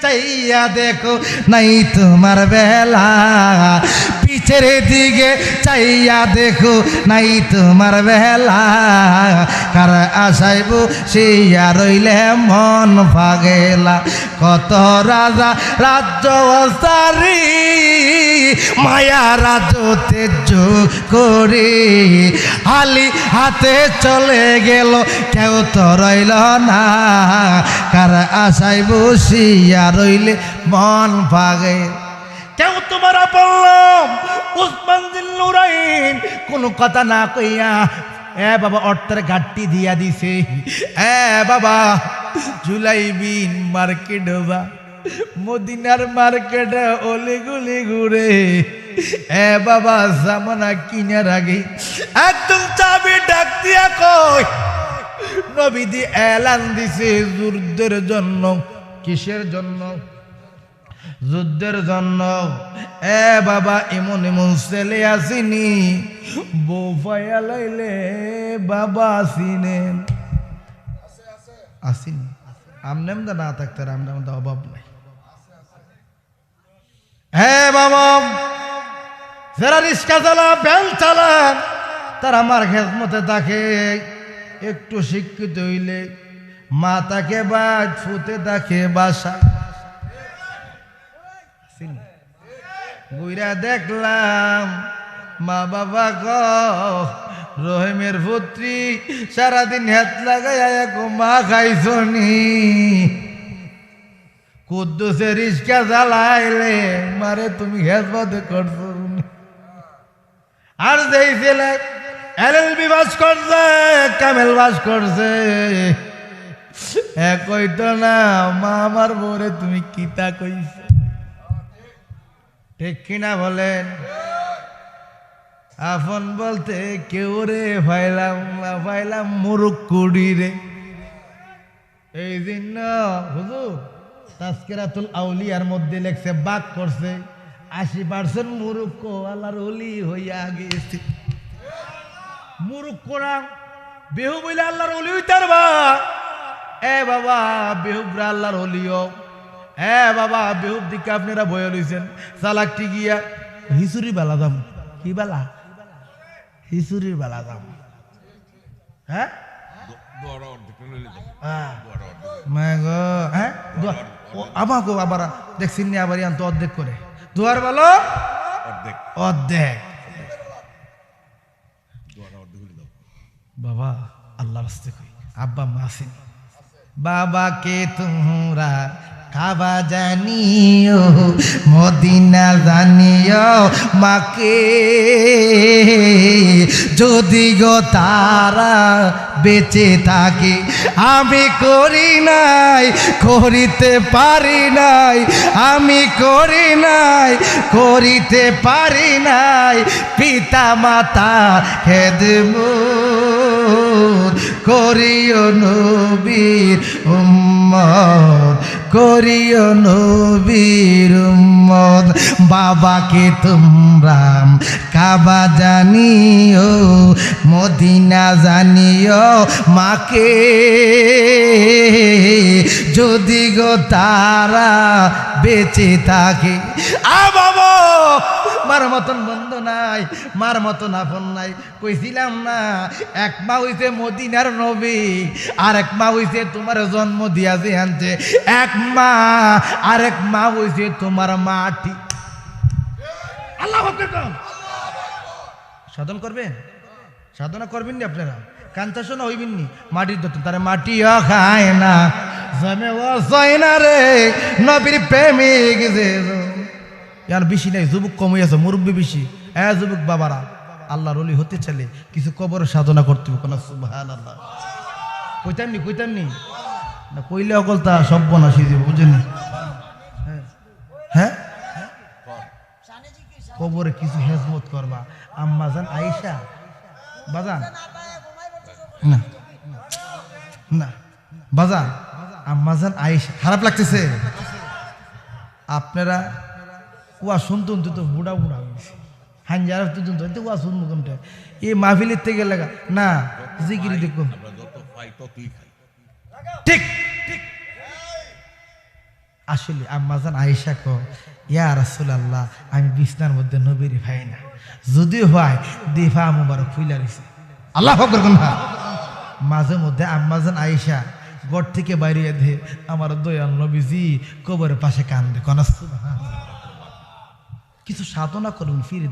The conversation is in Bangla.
চাইয়া দেখো নাই তোমার বেলা, পিছের দিকে চাইয়া দেখো নাই তোমার বেলা, কার আশাইব সেইয়া রইলে মন ভাগেলা। কত রাজা রাজ্য সারি মায়া রাজ্য তেজ করে হালি হাতে চলে গেল, কেউ তো রইল না, কার আশায় বসিয়া রইলে মন ভাগে। কেউ তোমার বললাম উসমান জিল নুরাইন কোনো কথা না কইয়া বাবা অর্থের ঘাটতি দিয়া দিছে। বাবা জুলাই বিন মার্কেট বা মদিনার মার্কেটে অলিগুলি ঘুরে বাবা জামানা কিনার আগে একদম চাবি ডাক দিয়া কই নবীদি এলান দিছে যুদ্ধের জন্য। কিসের জন্য? যুদ্ধের জন্য। বাবা এমন এমন ছেলে আসিনি, বউ পাইয়া লাইলে বাবা আসিনেন আসিনি। আমনে না থাকতে আমনে অভাব নাই। বাবা যারা রিক্সা চালা ভ্যান চালান তারা আমার খেদমতে থাকে, একটু শিক্ষিত হইলে মা তাকে বাদ ফুতে তাকে বাসা। গুইরা দেখলাম মা বাবা গ রহিমের পুত্রী সারাদিন হাত লাগাইয়া মা খাইছনি, কুদ্দুসে রিক্সা চালাইলে মারে তুমি হেজমতে করছো। আর যেই ছেলে এলএলবি পাস করছে কামেল পাস করছে কইতো না মা আমার বরে তুমি কিতা কইছ। ঠিক কিনা বলেন? আপন বলতে কেউ রে ভাইলাম মুরুখ কুড়ি রে। এই জন্য হুজুর তাজকিরাতুল আউলিয়ার মধ্যে লেখছে বাক করছে 80% মুরুক্ষ আল্লাহর ওলি হইয়া গেছে। মুরুক্করা বেহু বইলে আল্লাহর ওলি হইতার বা বাবা বেহুবরা আল্লাহর ওলিও। বাবা বেহুব দিকে আপনারা বয়ে লইছেন চালাকটি গিয়া হিসুরি বালা দাম। কি বালা? হিসুরির বালা দাম। হ্যাঁ আমাকে আবার দেখছেন নি আবার তো অর্ধেক করে দুয়ার বলো অর্ধেক। বাবা আল্লাহ রাস্তে কই আব্বা মা আসেন বাবাকে তোমরা কাবা জানিও মদিনা জানিও মাকে, যদি গো তারা বেঁচে থাকে আমি করি নাই করিতে পারি নাই, আমি করি নাই করিতে পারি নাই, পিতা মাতা খেদমত করিও নবীর উম্মত, করিও নবীর উম্মত। বাবাকে তোমরা কাবা জানিও মদিনা জানিও মাকে, যদি গো তারা বেঁচে থাকে। বাবা মার মতন বন্ধু নাই, মার মতন আপন নাই। কইছিলাম না এক মা হইছে মদিনার নবী আর এক মা হইছে তোমার জন্ম দিয়া যে আনছে। এক মা আর এক মা হইছে তোমার মাটি। আল্লাহ সাধন করবেন, সাধনা করবেন নি আপনারা? কান্তা শোনা হইবেন নি? মাটির দত্ত তারা মাটিও খায় না জমে ও সয় না রে নবীর প্রেমিক যে ইয়ার বেশি নাই, যুবক কম হইয়াছে, মুরব্বী বেশি। যুবক বাবারা আল্লাহর ওলি হতে চাইলে কিছু কবর সাধনা করতে হবে। কোন সুবহানাল্লাহ কইতাম নি না কইলে অকল তা সব বনাশি দিব বুঝেনি। হ্যাঁ কবরে কিছু হেজমত করবা। আম্মা জান আয়েশা বাজান না না বাজান আম্মা জান আয়েশা খারাপ লাগতেছে আপনারা ওয়া শুনতুন তো বুড়া বুড়া হাঞ্জার তো ওয়া শুনবো কোনটা এই মাহফিলের থেকে লাগা না জিকিরি দেখুন ঠিক আসলে আম্মাজান আয়েশা কো, ইয়া রাসূলুল্লাহ, আমি বিছনার মধ্যে নবীর ভাই না, যদিও হয় দিফা মুবারক ফুইলা রইছে। আল্লাহু আকবার কোন না। মাঝে মধ্যে আম্মাজান আয়েশা ঘর থেকে বাইরে দে, আমার দয়াল নবীজি কবরের পাশে কান্দে। কোন সুবহানাল্লাহ। কিছু সাধনা করুন ফিরে